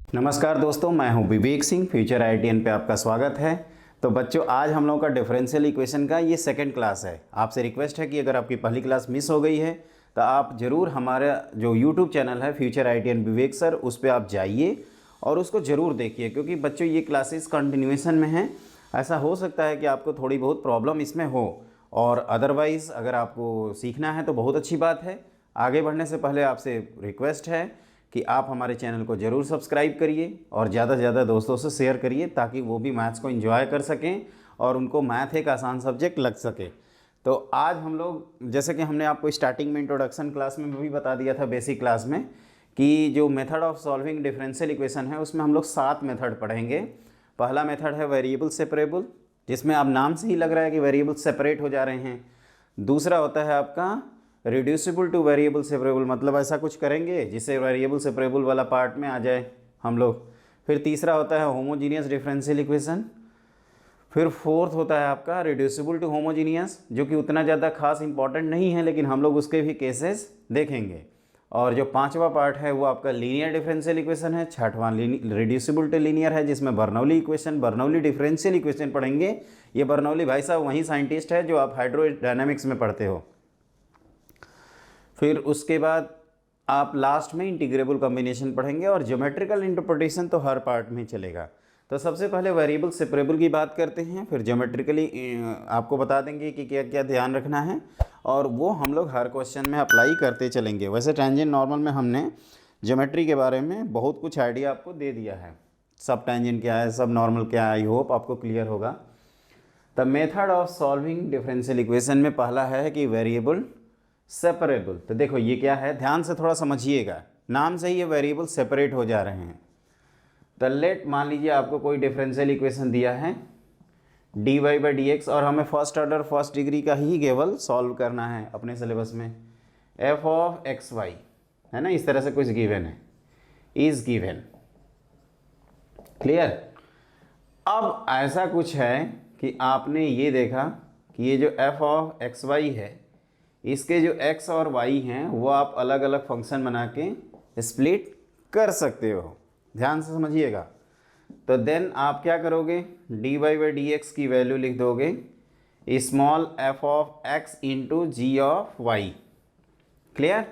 नमस्कार दोस्तों, मैं हूं विवेक सिंह। फ्यूचर आईटीएन पे आपका स्वागत है। तो बच्चों, आज हम लोगों का डिफरेंशियल इक्वेशन का ये सेकंड क्लास है। आपसे रिक्वेस्ट है कि अगर आपकी पहली क्लास मिस हो गई है तो आप ज़रूर हमारा जो यूट्यूब चैनल है फ्यूचर आईटीएन विवेक सर, उस पर आप जाइए और उसको ज़रूर देखिए, क्योंकि बच्चों ये क्लासेस कंटिन्यूएशन में हैं। ऐसा हो सकता है कि आपको थोड़ी बहुत प्रॉब्लम इसमें हो, और अदरवाइज़ अगर आपको सीखना है तो बहुत अच्छी बात है। आगे बढ़ने से पहले आपसे रिक्वेस्ट है कि आप हमारे चैनल को ज़रूर सब्सक्राइब करिए और ज़्यादा से ज़्यादा दोस्तों से शेयर करिए, ताकि वो भी मैथ्स को एंजॉय कर सकें और उनको मैथ एक आसान सब्जेक्ट लग सके। तो आज हम लोग, जैसे कि हमने आपको स्टार्टिंग में इंट्रोडक्शन क्लास में भी बता दिया था, बेसिक क्लास में, कि जो method of solving differential equation है उसमें हम लोग 7 मेथड पढ़ेंगे। पहला मेथड है वेरिएबल सेपरेबल, जिसमें अब नाम से ही लग रहा है कि वेरिएबल सेपरेट हो जा रहे हैं। दूसरा होता है आपका रिड्यूसिबल टू वेरिएबल सेपरेबल, मतलब ऐसा कुछ करेंगे जिससे वेरिएबल सेपरेबल वाला पार्ट में आ जाए हम लोग। फिर तीसरा होता है होमोजीनियस डिफरेंशियल इक्वेशन। फिर फोर्थ होता है आपका रिड्यूसिबल टू होमोजीनियस, जो कि उतना ज़्यादा खास इंपॉर्टेंट नहीं है, लेकिन हम लोग उसके भी केसेस देखेंगे। और जो पांचवा पार्ट है वो आपका लीनियर डिफरेंशियल इक्वेशन है। छठवां रिड्यूसिबल टू लीनियर है, जिसमें Bernoulli equation, Bernoulli differential equation पढ़ेंगे। ये बर्नौली भाई साहब वही साइंटिस्ट है जो आप हाइड्रोडायनामिक्स में पढ़ते हो। फिर उसके बाद आप लास्ट में इंटीग्रेबल कॉम्बिनेशन पढ़ेंगे, और ज्योमेट्रिकल इंटरप्रिटेशन तो हर पार्ट में चलेगा। तो सबसे पहले वेरिएबल सेपरेबल की बात करते हैं, फिर ज्योमेट्रिकली आपको बता देंगे कि क्या क्या ध्यान रखना है, और वो हम लोग हर क्वेश्चन में अप्लाई करते चलेंगे। वैसे टेंजेंट नॉर्मल में हमने ज्योमेट्री के बारे में बहुत कुछ आइडिया आपको दे दिया है, सब टेंजेंट क्या है, सब नॉर्मल क्या है, आई होप आपको क्लियर होगा। The method of solving differential equation में पहला है कि वेरिएबल सेपरेबल। तो देखो ये क्या है, ध्यान से थोड़ा समझिएगा, नाम से ही ये वेरिएबल सेपरेट हो जा रहे हैं। तो लेट, मान लीजिए आपको कोई डिफरेंशियल इक्वेशन दिया है dy बाई डी एक्स, और हमें फर्स्ट ऑर्डर फर्स्ट डिग्री का ही केवल सॉल्व करना है अपने सिलेबस में। f ऑफ एक्स वाई है ना, इस तरह से कुछ गिवन है, इज गिवन। क्लियर। अब ऐसा कुछ है कि आपने ये देखा कि ये जो f ऑफ एक्स वाई है, इसके जो x और y हैं वो आप अलग अलग फंक्शन बना के स्प्लिट कर सकते हो। ध्यान से समझिएगा। तो देन आप क्या करोगे, dy बाई डी एक्स की वैल्यू लिख दोगे small f of x into g of y. Clear,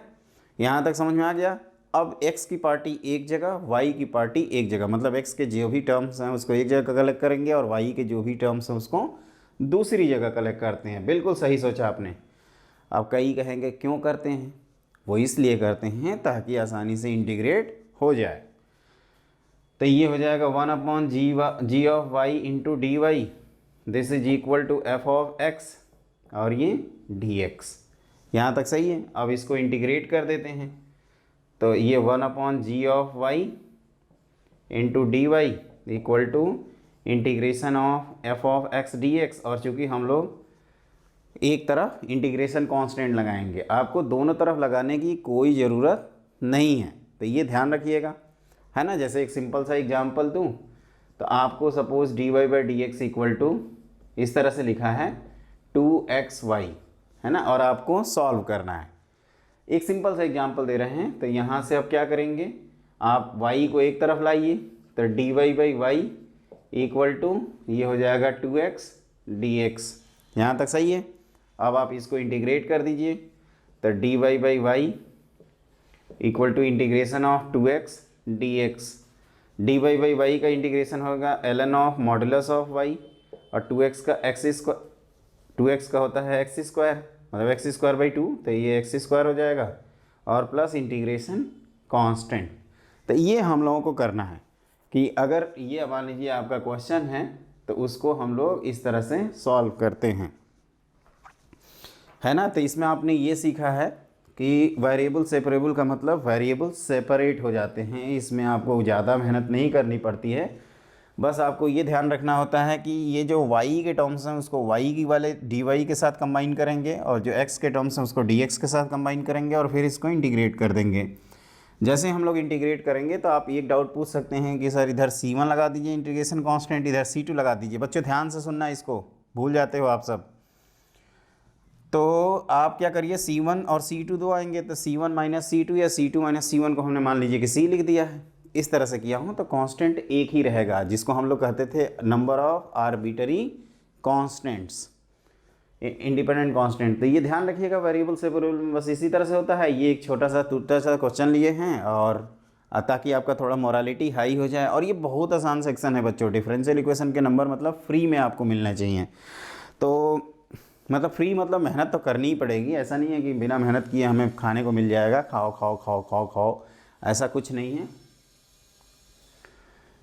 यहाँ तक समझ में आ गया। अब x की पार्टी एक जगह, y की पार्टी एक जगह, मतलब x के जो भी टर्म्स हैं उसको एक जगह कलेक्ट करेंगे, और y के जो भी टर्म्स हैं उसको दूसरी जगह कलेक्ट करते हैं। बिल्कुल सही सोचा आपने। अब कई कहेंगे क्यों करते हैं, वो इसलिए करते हैं ताकि आसानी से इंटीग्रेट हो जाए। तो ये हो जाएगा 1/जी of y into d y, this is equal to f of x, और ये डी एक्स। यहाँ तक सही है। अब इसको इंटीग्रेट कर देते हैं, तो ये 1/जी of y into d y equal to integration of f of x d x. और चूँकि हम लोग एक तरफ इंटीग्रेशन कांस्टेंट लगाएंगे, आपको दोनों तरफ लगाने की कोई ज़रूरत नहीं है, तो ये ध्यान रखिएगा, है ना। जैसे एक सिंपल सा एग्जांपल दूं, तो आपको suppose dy by d x equal to इस तरह से लिखा है 2xy, है ना, और आपको सॉल्व करना है। एक सिंपल सा एग्जांपल दे रहे हैं, तो यहाँ से अब क्या करेंगे, आप y को एक तरफ लाइए, तो dy by y equal to ये हो जाएगा 2x dx। यहाँ तक सही है। अब आप इसको इंटीग्रेट कर दीजिए, तो dy by y equal to integration of 2x dx। dy by y का इंटीग्रेशन होगा ln of modulus of y, और 2x का x का होता है x स्क्वायर, मतलब x स्क्वायर बाई 2, तो ये x स्क्वायर हो जाएगा, और प्लस इंटीग्रेशन कांस्टेंट। तो ये हम लोगों को करना है कि अगर ये मान लीजिए आपका क्वेश्चन है, तो उसको हम लोग इस तरह से सॉल्व करते हैं, है ना। तो इसमें आपने ये सीखा है कि वेरिएबल सेपरेबल का मतलब वेरिएबल सेपरेट हो जाते हैं। इसमें आपको ज़्यादा मेहनत नहीं करनी पड़ती है, बस आपको ये ध्यान रखना होता है कि ये जो y के टर्म्स हैं उसको y की वाले dy के साथ कंबाइन करेंगे, और जो x के टर्म्स हैं उसको dx के साथ कंबाइन करेंगे, और फिर इसको इंटीग्रेट कर देंगे। जैसे हम लोग इंटीग्रेट करेंगे तो आप एक डाउट पूछ सकते हैं कि सर इधर c1 लगा दीजिए इंटीग्रेशन कांस्टेंट, इधर c2 लगा दीजिए। बच्चों ध्यान से सुनना, इसको भूल जाते हो आप सब। तो आप क्या करिए, C1 और C2 दो आएंगे, तो C1 माइनस C2 या C2 माइनस C1 को हमने मान लीजिए कि C लिख दिया है। इस तरह से किया हूँ तो कांस्टेंट एक ही रहेगा, जिसको हम लोग कहते थे number of arbitrary constants, independent constant. तो ये ध्यान रखिएगा वेरिएबल सेपरेबल में बस इसी तरह से होता है। ये एक छोटा सा क्वेश्चन लिए हैं और ताकि आपका थोड़ा मोरालिटी हाई हो जाए। और ये बहुत आसान सेक्शन है बच्चों, डिफरेंशियल इक्वेशन के नंबर मतलब फ्री में आपको मिलना चाहिए। तो मतलब फ्री मतलब मेहनत तो करनी ही पड़ेगी, ऐसा नहीं है कि बिना मेहनत किए हमें खाने को मिल जाएगा, खाओ खाओ खाओ खाओ खाओ, ऐसा कुछ नहीं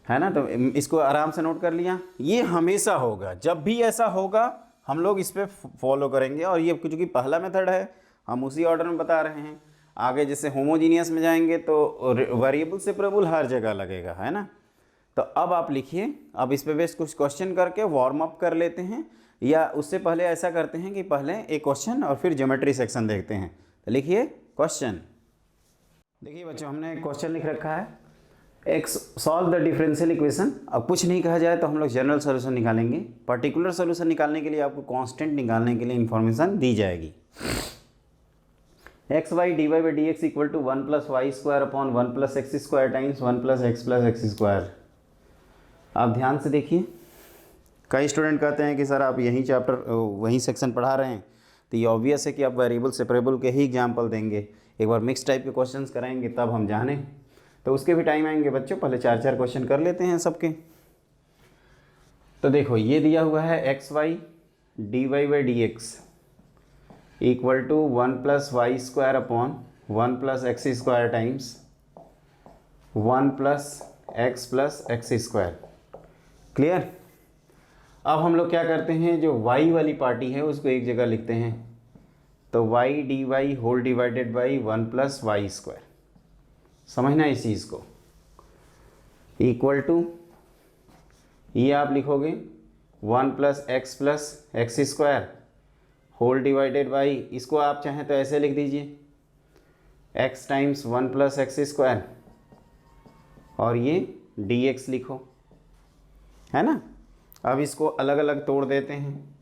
है ना। तो इसको आराम से नोट कर लिया। ये हमेशा होगा, जब भी ऐसा होगा हम लोग इस पर फॉलो करेंगे। और ये चूँकि पहला मेथड है हम उसी ऑर्डर में बता रहे हैं। आगे जैसे होमोजीनियस में जाएंगे तो वेरिएबल सेपरेबल हर जगह लगेगा, है ना। तो अब आप लिखिए, अब इस पे बेस कुछ क्वेश्चन करके वार्म अप कर लेते हैं, या उससे पहले ऐसा करते हैं कि पहले एक क्वेश्चन और फिर ज्योमेट्री सेक्शन देखते हैं। तो लिखिए क्वेश्चन। देखिए बच्चों, हमने एक क्वेश्चन लिख रखा है, x solve the differential equation. अब कुछ नहीं कहा जाए तो हम लोग जनरल सोल्यूशन निकालेंगे। पर्टिकुलर सोल्यूशन निकालने के लिए आपको कांस्टेंट निकालने के लिए इंफॉर्मेशन दी जाएगी। X y d y by d x equal to 1 + y² upon 1 + x² times 1 + x + x²। आप ध्यान से देखिए, कई स्टूडेंट कहते हैं कि सर आप यही चैप्टर वही सेक्शन पढ़ा रहे हैं, तो ये ऑब्वियस है कि आप वेरिएबल सेपरेबल के ही एग्जाम्पल देंगे। एक बार मिक्स टाइप के क्वेश्चंस कराएंगे तब हम जाने, तो उसके भी टाइम आएंगे बच्चों। पहले 4-4 क्वेश्चन कर लेते हैं सबके। तो देखो ये दिया हुआ है x y d y by d x equal to 1 + y² upon 1 + x² times 1 + x + x²। Clear. अब हम लोग क्या करते हैं, जो y वाली पार्टी है उसको एक जगह लिखते हैं। तो y dy whole divided by 1 + y², समझना इस चीज़ को, इक्वल टू ये आप लिखोगे 1 + x + x² whole divided by, इसको आप चाहें तो ऐसे लिख दीजिए x टाइम्स 1 + x², और ये dx लिखो, है ना। अब इसको अलग अलग तोड़ देते हैं।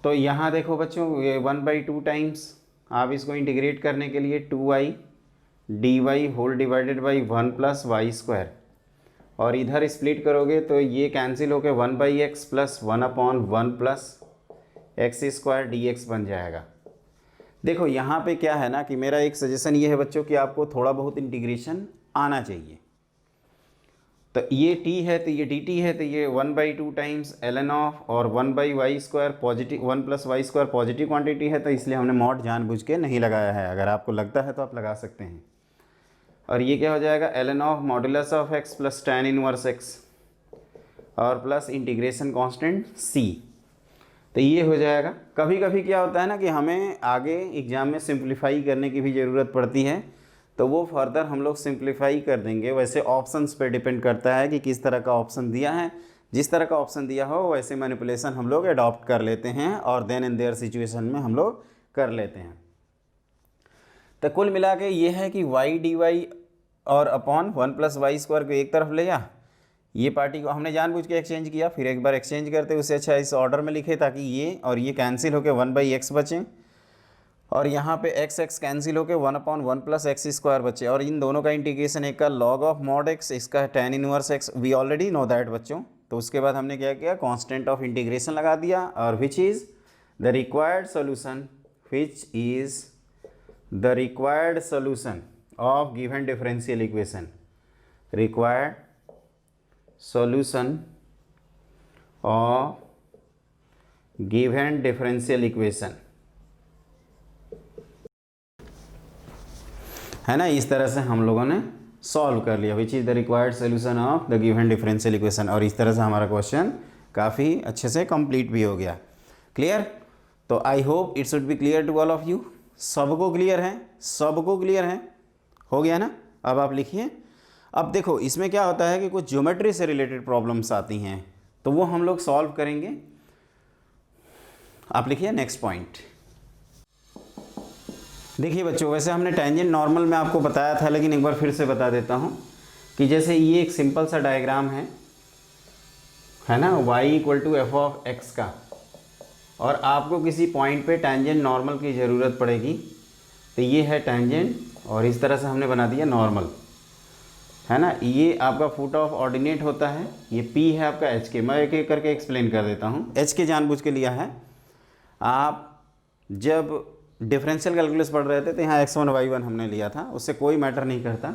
तो यहाँ देखो बच्चों, ये 1/2 टाइम्स, आप इसको इंटीग्रेट करने के लिए 2y dy whole divided by 1 + y², और इधर स्प्लिट करोगे तो ये कैंसिल होकर 1/x + 1 अपॉन 1 + x² dx बन जाएगा। देखो यहाँ पे क्या है ना कि मेरा एक सजेशन ये है बच्चों कि आपको थोड़ा बहुत इंटीग्रेशन आना चाहिए। तो ये t है तो ये dt है, तो ये 1/2 टाइम्स ln ऑफ, और 1/y² positive, 1 + y² positive quantity है, तो इसलिए हमने मॉड जानबूझ के नहीं लगाया है। अगर आपको लगता है तो आप लगा सकते हैं। और ये क्या हो जाएगा, ln of modulus of x plus tan inverse x, और प्लस इंटीग्रेशन कांस्टेंट c। तो ये हो जाएगा। कभी कभी क्या होता है ना कि हमें आगे एग्जाम में सिंप्लीफाई करने की भी ज़रूरत पड़ती है, तो वो फर्दर हम लोग सिंप्लीफाई कर देंगे। वैसे ऑप्शंस पे डिपेंड करता है कि किस तरह का ऑप्शन दिया है। जिस तरह का ऑप्शन दिया हो वैसे मैनिपुलेशन हम लोग अडॉप्ट कर लेते हैं, और देन इन देयर सिचुएशन में हम लोग कर लेते हैं। तो कुल मिला के ये है कि y dy और अपॉन 1 + y² को एक तरफ ले जा, ये पार्टी को हमने जानबूझ के एक्सचेंज किया, फिर एक बार एक्सचेंज करते उससे अच्छा इस ऑर्डर में लिखे ताकि ये और ये कैंसिल होकर 1/x बचे, और यहाँ पे x कैंसिल होकर 1 अपॉन 1 + x² बचे, और इन दोनों का इंटीग्रेशन, एक का log ऑफ mod x, इसका tan inverse x, we already know that बच्चों। तो उसके बाद हमने क्या किया, कांस्टेंट ऑफ इंटीग्रेशन लगा दिया, और विच is the required solution, which is the required solution of given differential equation, required solution of given differential equation, है ना। इस तरह से हम लोगों ने सॉल्व कर लिया, विच is the required solution of the given differential equation, और इस तरह से हमारा क्वेश्चन काफ़ी अच्छे से कंप्लीट भी हो गया। क्लियर। तो I hope it should be clear to all of you. सबको क्लियर है, सबको क्लियर है, हो गया ना। अब आप लिखिए। अब देखो इसमें क्या होता है कि कुछ ज्योमेट्री से रिलेटेड प्रॉब्लम्स आती हैं, तो वो हम लोग सॉल्व करेंगे। आप लिखिए नेक्स्ट पॉइंट। देखिए बच्चों, वैसे हमने टेंजेंट नॉर्मल में आपको बताया था, लेकिन एक बार फिर से बता देता हूँ कि जैसे ये एक सिंपल सा डायग्राम है ना, y = f(x) का, और आपको किसी पॉइंट पे टेंजेंट नॉर्मल की ज़रूरत पड़ेगी। तो ये है टेंजेंट, और इस तरह से हमने बना दिया नॉर्मल। है ना। ये आपका फुट ऑफ ऑर्डिनेट होता है, ये पी है आपका एच के। मैं एक एक करके एक्सप्लेन कर देता हूँ। एच के जानबूझ के लिया है। आप जब डिफरेंशियल कैलकुलस पढ़ रहे थे तो यहाँ x1 y1 हमने लिया था, उससे कोई मैटर नहीं करता।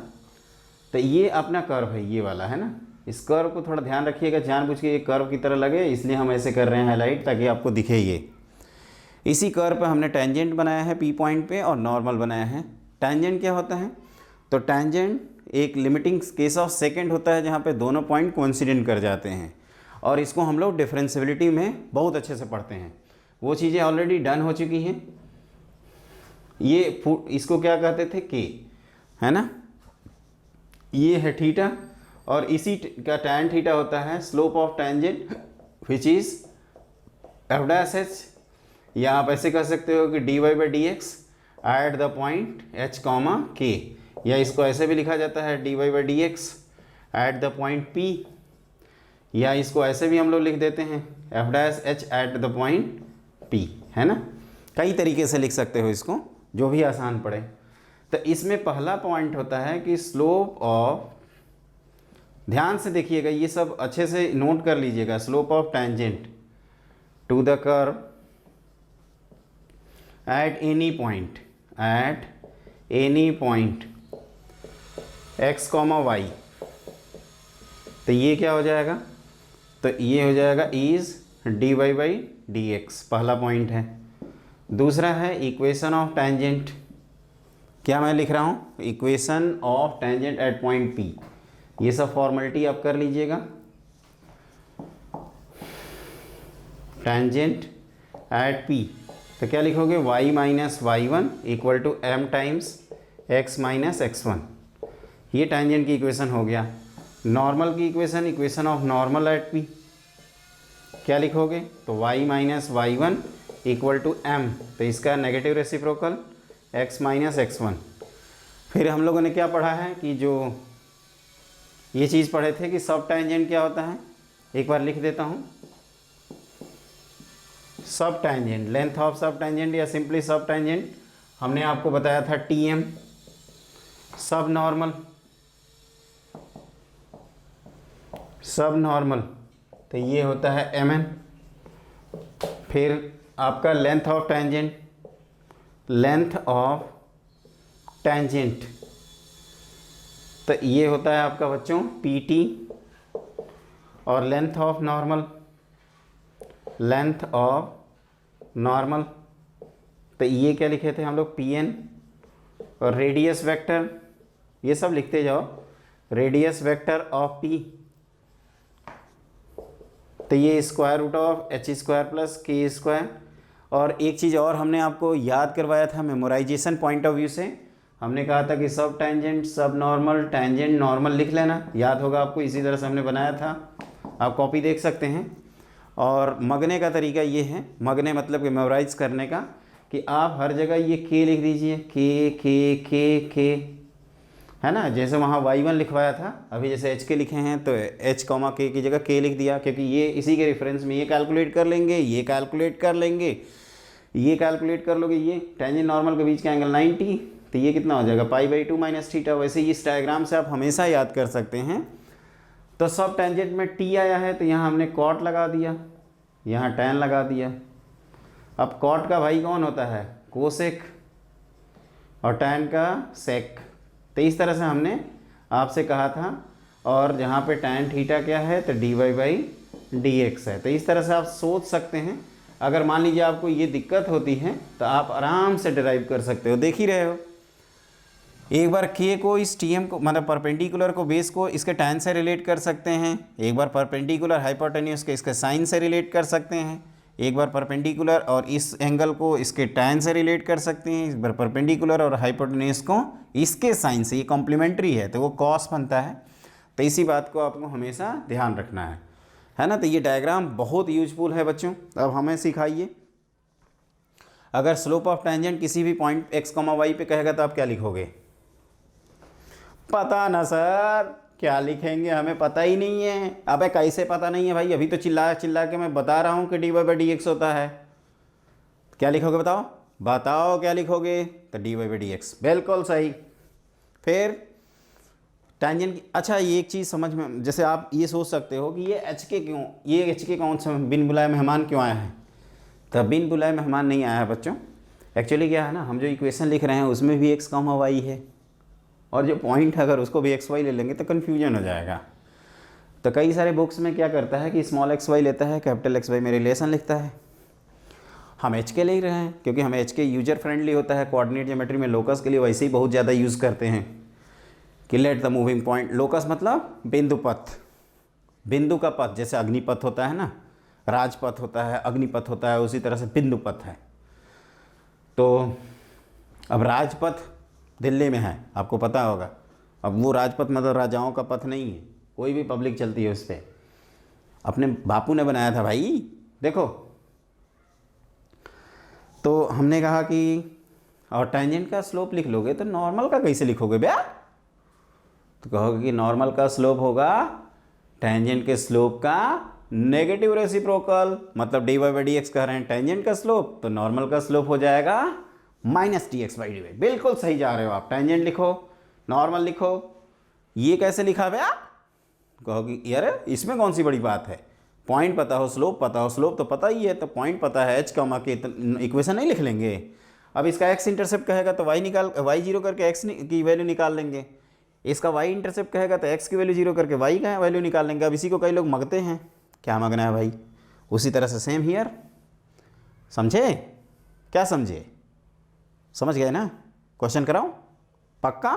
तो ये अपना कर्व है, ये वाला है ना। इस कर्व को थोड़ा ध्यान रखिएगा, जानबूझ के ये कर्व की तरह लगे, इसलिए हम ऐसे कर रहे हैं हाईलाइट, ताकि आपको दिखे ये। इसी कर्व पे हमने टेंजेंट बनाया है पी पॉइंट पे, और नॉर्मल बनाया है। टेंजेंट क्या होता है? तो टेंजेंट एक लिमिटिंग केस ऑफ सेकंड होता है, जहाँ पे दोनों पॉइंट कोइंसिडेंट कर जाते हैं, और इसको हम लोग डिफरेंशिएबिलिटी में बहुत अच्छे से पढ़ते हैं। वो चीज़ें ऑलरेडी डन हो चुकी हैं। ये इसको क्या कहते थे? के, है ना। ये है थीटा, और इसी का tan थीटा होता है slope of tangent which is F dash H, या आप ऐसे कह सकते हो कि dy by d x eight the point h comma के, या इसको ऐसे भी लिखा जाता है dy by d x eight the point p, या इसको ऐसे भी हम लोग लिख देते हैं F dash H eight the point p, है ना। कई तरीके से लिख सकते हो इसको, जो भी आसान पड़े। तो इसमें पहला पॉइंट होता है कि स्लोप ऑफ, ध्यान से देखिएगा, ये सब अच्छे से नोट कर लीजिएगा। Slope of tangent to the curve at any point, x comma y. तो ये क्या हो जाएगा? तो ये हो जाएगा is dy by d x, पहला पॉइंट है। दूसरा है इक्वेशन ऑफ टेंजेंट। क्या मैं लिख रहा हूँ? Equation of tangent at point P। ये सब फॉर्मेलिटी आप कर लीजिएगा। टेंजेंट एट P, तो क्या लिखोगे? y minus y one equal to m times x minus x1। ये टेंजेंट की इक्वेशन हो गया। नॉर्मल की equation, equation of normal at P, क्या लिखोगे? तो y minus y one equal to m, तो इसका negative reciprocal x minus x1। फिर हम लोगों ने क्या पढ़ा है कि जो ये चीज़ पढ़े थे कि सब टेंजेंट क्या होता है, एक बार लिख देता हूँ। सब टेंजेंट, लेंथ ऑफ सब टेंजेंट या सिंपली सब टेंजेंट, हमने आपको बताया था TM। सब नॉर्मल, तो ये होता है MN। फिर आपका लेंथ ऑफ टेंजेंट, तो ये होता है आपका बच्चों PT। और लेंथ ऑफ नॉर्मल, तो ये क्या लिखे थे हम लोग? PN। और रेडियस वेक्टर, ये सब लिखते जाओ, रेडियस वेक्टर ऑफ P, तो ये square root of h square plus k square. और एक चीज़ और हमने आपको याद करवाया था मेमोराइजेशन पॉइंट ऑफ व्यू से, हमने कहा था कि सब टेंजेंट, सब नॉर्मल, टेंजेंट नॉर्मल लिख लेना, याद होगा आपको। इसी तरह से हमने बनाया था, आप कॉपी देख सकते हैं। और मगने का तरीका ये है, मगने मतलब कि मेमोराइज करने का, कि आप हर जगह ये के लिख दीजिए, के, है ना। जैसे वहाँ y1 लिखवाया था, अभी जैसे h के लिखे हैं तो h कॉमा के की जगह k लिख दिया, क्योंकि ये इसी के रेफरेंस में ये कैलकुलेट कर लेंगे, ये कैलकुलेट कर लेंगे, ये कैलकुलेट कर लोगे। ये टेंजेंट नॉर्मल के बीच का एंगल 90, तो ये कितना हो जाएगा? Pi by 2 minus theta. वैसे ही इस डायग्राम से आप हमेशा याद कर सकते हैं। तो सब टेंजेंट में t आया है, तो यहाँ हमने कॉट लगा दिया, यहाँ tan लगा दिया। अब कॉट का भाई कौन होता है? कोसेक, और tan का सेक। तो इस तरह से हमने आपसे कहा था। और जहाँ पे tan थीटा क्या है? तो dy बाई डी एक्स है। तो इस तरह से आप सोच सकते हैं। अगर मान लीजिए आपको ये दिक्कत होती है तो आप आराम से डिराइव कर सकते हो। देख ही रहे हो, एक बार k को इस TM को, मतलब परपेंडिकुलर को, बेस को इसके tan से रिलेट कर सकते हैं। एक बार परपेंडिकुलर हाइपोटेन्यूस के इसके साइन से रिलेट कर सकते हैं। एक बार परपेंडिकुलर और इस एंगल को इसके tan से रिलेट कर सकते हैं। एक बार परपेंडिकुलर और हाइपोटेन्यूस को इसके साइन से, ये कॉम्प्लीमेंट्री है तो वो कॉस बनता है। तो इसी बात को आपको हमेशा ध्यान रखना है ना। तो ये डायग्राम बहुत यूजफुल है बच्चों। अब हमें सिखाइए, अगर स्लोप ऑफ टेंजेंट किसी भी पॉइंट x, y पे कहेगा तो आप क्या लिखोगे? पता ना सर, क्या लिखेंगे, हमें पता ही नहीं है। अबे कैसे पता नहीं है भाई? अभी तो चिल्ला चिल्ला के मैं बता रहा हूँ कि dy बाई डी एक्स होता है। क्या लिखोगे बताओ क्या लिखोगे? तो dy बाई डी एक्स, बिल्कुल सही। फिर टेंजेंट की, अच्छा ये एक चीज़ समझ में, जैसे आप ये सोच सकते हो कि ये एच के क्यों, ये एच के कौन सा बिन बुलाए मेहमान क्यों आया है। तो बिन बुलाए मेहमान नहीं आया है बच्चों। एक्चुअली क्या है ना, हम जो इक्वेशन लिख रहे हैं उसमें भी एक्स कॉमा वाई है, और जो पॉइंट है अगर उसको भी एक्स वाई ले लेंगे तो कन्फ्यूजन हो जाएगा। तो कई सारे बुक्स में क्या करता है कि स्मॉल एक्स वाई लेता है, कैपिटल एक्स वाई में रिलेशन लिखता है। हम एच के ले रहे हैं क्योंकि हमें एच के यूजर फ्रेंडली होता है, कोऑर्डिनेट ज्योमेट्री में लोकस के लिए वैसे ही बहुत ज़्यादा यूज़ करते हैं कि let the moving point, locus मतलब बिंदु पथ, बिंदु का पथ, जैसे अग्निपथ होता है ना, राजपथ होता है, अग्निपथ होता है, उसी तरह से बिंदु पथ है। तो अब राजपथ दिल्ली में है, आपको पता होगा। अब वो राजपथ मतलब राजाओं का पथ नहीं है, कोई भी पब्लिक चलती है उस पर, अपने बापू ने बनाया था भाई, देखो। तो हमने कहा कि और टेंजेंट का स्लोप लिख लोगे तो नॉर्मल का कैसे लिखोगे भैया। तो कहोगे कि नॉर्मल का स्लोप होगा टेंजेंट के स्लोप का नेगेटिव रेसिप्रोकल, मतलब d y by d x कह रहे हैं टेंजेंट का स्लोप, तो नॉर्मल का स्लोप हो जाएगा minus d x by d y. बिल्कुल सही जा रहे हो आप, टेंजेंट लिखो, नॉर्मल लिखो। ये कैसे लिखा भैया, कहोगे यार इसमें कौन सी बड़ी बात है, पॉइंट पता हो, स्लोप पता हो, स्लोप तो पता ही है, तो पॉइंट पता है, एच कॉमा के इक्वेशन नहीं लिख लेंगे। अब इसका एक्स इंटरसेप्ट कहेगा तो वाई जीरो करके एक्स की वैल्यू निकाल लेंगे, इसका वाई इंटरसेप्ट कहेगा तो एक्स की वैल्यू जीरो करके वाई का वैल्यू निकाल लेंगे। अब इसी को कई लोग मगते हैं, क्या मगना है भाई, उसी तरह से सेम हियर, समझे, क्या समझे, समझ गए ना। क्वेश्चन कराऊं पक्का।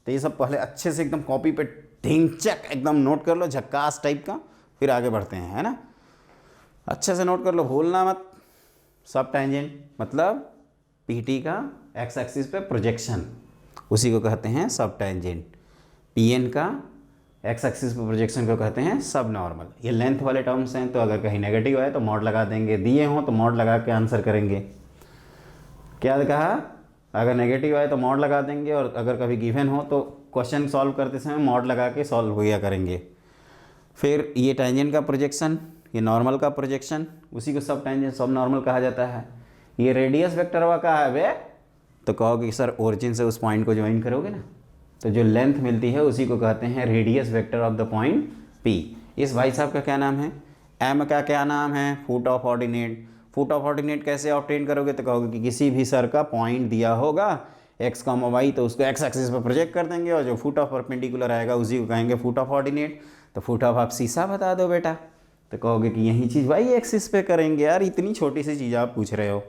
तो ये सब पहले अच्छे से एकदम कॉपी पे ढिंचक एकदम नोट कर लो, झक्कास टाइप का, फिर आगे बढ़ते हैं, है ना। अच्छे से नोट कर लो, भूलना मत। सब टेंजेंट मतलब पीटी का एक्स एक्सिस पे प्रोजेक्शन, उसी को कहते हैं सब टेंजेंट। पीएन का एक्स एक्सिस पे प्रोजेक्शन को कहते हैं सब नॉर्मल। ये लेंथ वाले टर्म्स हैं, तो अगर कहीं नेगेटिव आए तो मॉड लगा देंगे, दिए हों तो मॉड लगा के आंसर करेंगे। क्या कहा, अगर नेगेटिव आए तो मॉड लगा देंगे, और अगर कभी गिवन हो तो क्वेश्चन सॉल्व करते समय मॉड लगा के सॉल्व हो गया करेंगे। फिर ये टेंजेंट का प्रोजेक्शन, ये नॉर्मल का प्रोजेक्शन, उसी को सब टेंजेंट सब नॉर्मल कहा जाता है। ये रेडियस वेक्टर हुआ कहा है बे, तो कहोगे कि सर ओरिजिन से उस पॉइंट को ज्वाइन करोगे ना, तो जो लेंथ मिलती है उसी को कहते हैं radius vector of the point P. इस भाई साहब का क्या नाम है, एम का क्या नाम है, foot of ordinate. Foot of ordinate कैसे ऑब्टेन करोगे, तो कहोगे कि किसी भी सर का पॉइंट दिया होगा एक्स कॉमा वाई, तो उसको एक्स एक्सिस पर प्रोजेक्ट कर देंगे, और जो फुट ऑफ परपेंडिकुलर आएगा उसी को कहेंगे फुट ऑफ ऑर्डिनेट। तो फुट ऑफ आप सीसा बता दो बेटा, तो कहोगे कि यही चीज़ वाई एक्सिस पे करेंगे। यार इतनी छोटी सी चीज़ आप पूछ रहे हो,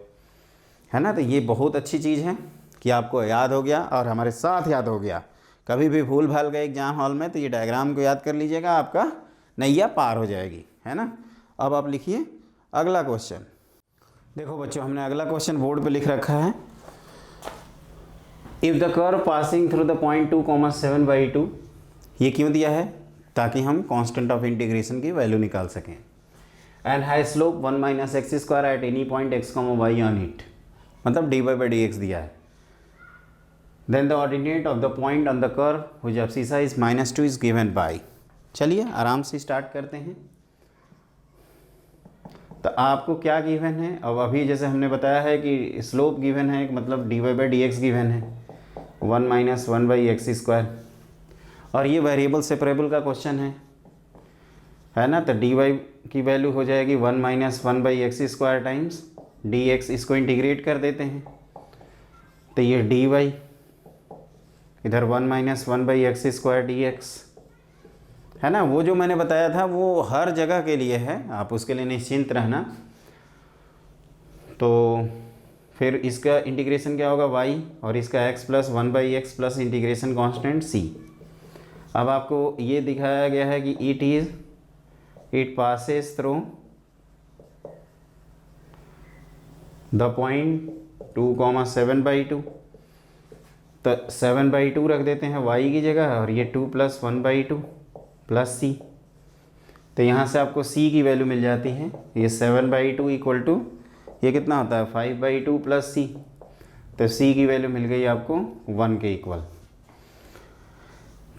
है ना। तो ये बहुत अच्छी चीज़ है कि आपको याद हो गया और हमारे साथ याद हो गया। कभी भी भूल भाल गए एग्जाम हॉल में तो ये डायग्राम को याद कर लीजिएगा, आपका नैया पार हो जाएगी, है ना। अब आप लिखिए अगला क्वेश्चन। देखो बच्चों, हमने अगला क्वेश्चन बोर्ड पे लिख रखा है। If the curve passing through the point 2,7/2, ये क्यों दिया है, ताकि हम कांस्टेंट ऑफ इंटीग्रेशन की वैल्यू निकाल सकें। एंड हाई स्लोप 1 - x स्क्वायर at any point x, y on it, मतलब dy by dx दिया है। Then the ordinate of the point on the curve which abscissa is -2 is given by. चलिए आराम से स्टार्ट करते हैं। तो आपको क्या गिवन है, अब अभी जैसे हमने बताया है कि स्लोप गिवन है, मतलब dy by dx गिवन है 1 - 1/x स्क्वायर, और ये वेरिएबल सेपरेबल का क्वेश्चन है ना। तो dy की वैल्यू हो जाएगी 1 - 1/x स्क्वायर टाइम्स dx, इसको इंटीग्रेट कर देते हैं तो ये dy, इधर 1 - 1/x स्क्वायर dx, है ना। वो जो मैंने बताया था वो हर जगह के लिए है, आप उसके लिए निश्चिंत रहना। तो फिर इसका इंटीग्रेशन क्या होगा y, और इसका x + 1/x plus integration constant c। अब आपको ये दिखाया गया है कि it passes through the point 2,7/2, तो 7/2 रख देते हैं y की जगह, और ये 2 + 1/2 प्लस c। तो यहाँ से आपको c की वैल्यू मिल जाती है, ये 7/2 इक्वल टू ये कितना होता है 5/2 प्लस c। तो c की वैल्यू मिल गई आपको 1 के इक्वल।